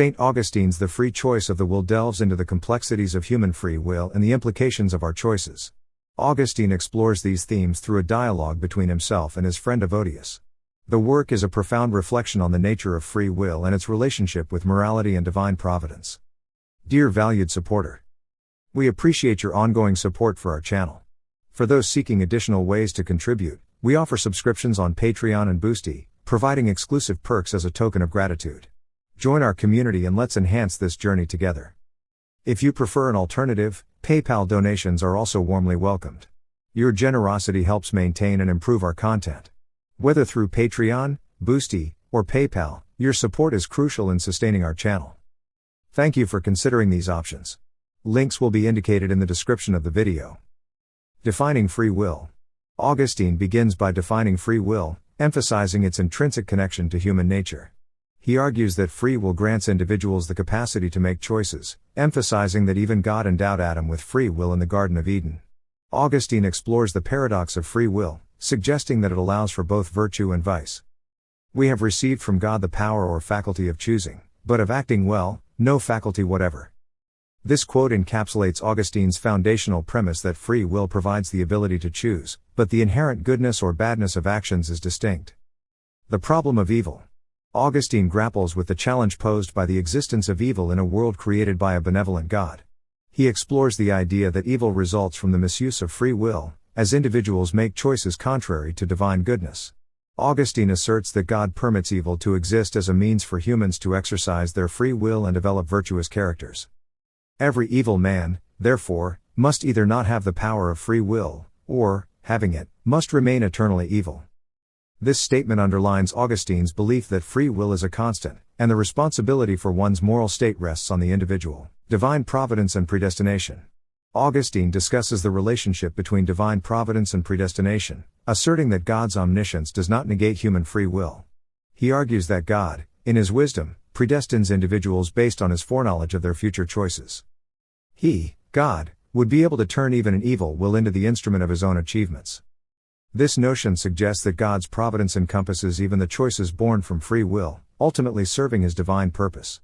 St. Augustine's The Free Choice of the Will delves into the complexities of human free will and the implications of our choices. Augustine explores these themes through a dialogue between himself and his friend Evodius. The work is a profound reflection on the nature of free will and its relationship with morality and divine providence. Dear valued supporter, we appreciate your ongoing support for our channel. For those seeking additional ways to contribute, we offer subscriptions on Patreon and Boosty, providing exclusive perks as a token of gratitude. Join our community and let's enhance this journey together. If you prefer an alternative, PayPal donations are also warmly welcomed. Your generosity helps maintain and improve our content. Whether through Patreon, Boosty, or PayPal, your support is crucial in sustaining our channel. Thank you for considering these options. Links will be indicated in the description of the video. Defining free will. Augustine begins by defining free will, emphasizing its intrinsic connection to human nature. He argues that free will grants individuals the capacity to make choices, emphasizing that even God endowed Adam with free will in the Garden of Eden. Augustine explores the paradox of free will, suggesting that it allows for both virtue and vice. We have received from God the power or faculty of choosing, but of acting well, no faculty whatever. This quote encapsulates Augustine's foundational premise that free will provides the ability to choose, but the inherent goodness or badness of actions is distinct. The problem of evil. Augustine grapples with the challenge posed by the existence of evil in a world created by a benevolent God. He explores the idea that evil results from the misuse of free will, as individuals make choices contrary to divine goodness. Augustine asserts that God permits evil to exist as a means for humans to exercise their free will and develop virtuous characters. Every evil man, therefore, must either not have the power of free will, or, having it, must remain eternally evil. This statement underlines Augustine's belief that free will is a constant, and the responsibility for one's moral state rests on the individual. Divine providence and predestination. Augustine discusses the relationship between divine providence and predestination, asserting that God's omniscience does not negate human free will. He argues that God, in his wisdom, predestines individuals based on his foreknowledge of their future choices. He, God, would be able to turn even an evil will into the instrument of his own achievements. This notion suggests that God's providence encompasses even the choices born from free will, ultimately serving his divine purpose.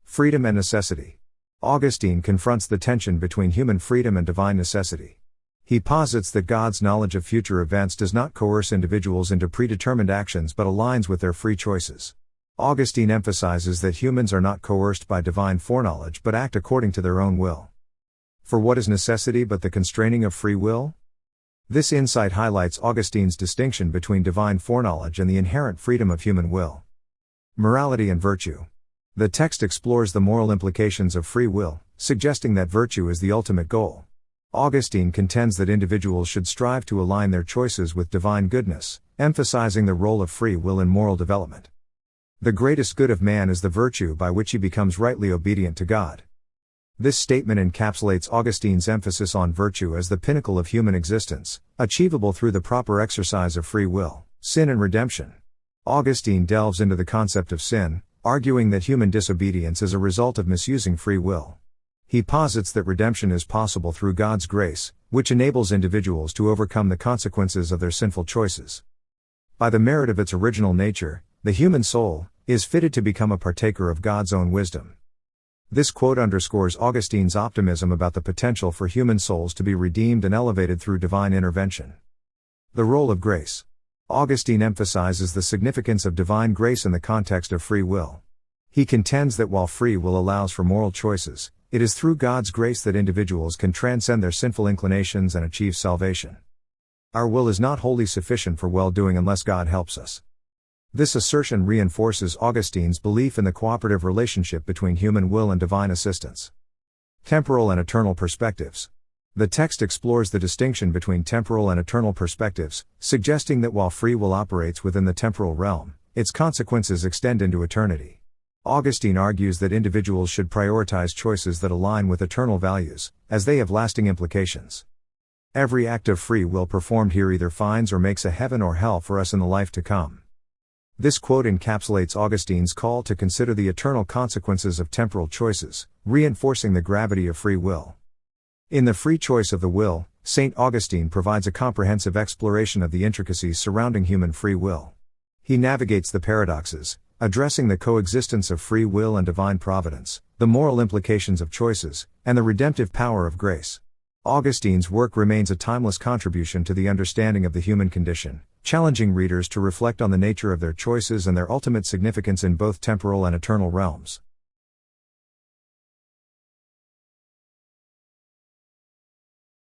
Freedom and necessity. Augustine confronts the tension between human freedom and divine necessity. He posits that God's knowledge of future events does not coerce individuals into predetermined actions but aligns with their free choices. Augustine emphasizes that humans are not coerced by divine foreknowledge but act according to their own will. For what is necessity but the constraining of free will? This insight highlights Augustine's distinction between divine foreknowledge and the inherent freedom of human will. Morality and virtue. The text explores the moral implications of free will, suggesting that virtue is the ultimate goal. Augustine contends that individuals should strive to align their choices with divine goodness, emphasizing the role of free will in moral development. The greatest good of man is the virtue by which he becomes rightly obedient to God. This statement encapsulates Augustine's emphasis on virtue as the pinnacle of human existence, achievable through the proper exercise of free will, sin and redemption. Augustine delves into the concept of sin, arguing that human disobedience is a result of misusing free will. He posits that redemption is possible through God's grace, which enables individuals to overcome the consequences of their sinful choices. By the merit of its original nature, the human soul is fitted to become a partaker of God's own wisdom. This quote underscores Augustine's optimism about the potential for human souls to be redeemed and elevated through divine intervention. The role of grace. Augustine emphasizes the significance of divine grace in the context of free will. He contends that while free will allows for moral choices, it is through God's grace that individuals can transcend their sinful inclinations and achieve salvation. Our will is not wholly sufficient for well-doing unless God helps us. This assertion reinforces Augustine's belief in the cooperative relationship between human will and divine assistance. Temporal and eternal perspectives. The text explores the distinction between temporal and eternal perspectives, suggesting that while free will operates within the temporal realm, its consequences extend into eternity. Augustine argues that individuals should prioritize choices that align with eternal values, as they have lasting implications. Every act of free will performed here either finds or makes a heaven or hell for us in the life to come. This quote encapsulates Augustine's call to consider the eternal consequences of temporal choices, reinforcing the gravity of free will. In The Free Choice of the Will, St. Augustine provides a comprehensive exploration of the intricacies surrounding human free will. He navigates the paradoxes, addressing the coexistence of free will and divine providence, the moral implications of choices, and the redemptive power of grace. Augustine's work remains a timeless contribution to the understanding of the human condition, challenging readers to reflect on the nature of their choices and their ultimate significance in both temporal and eternal realms.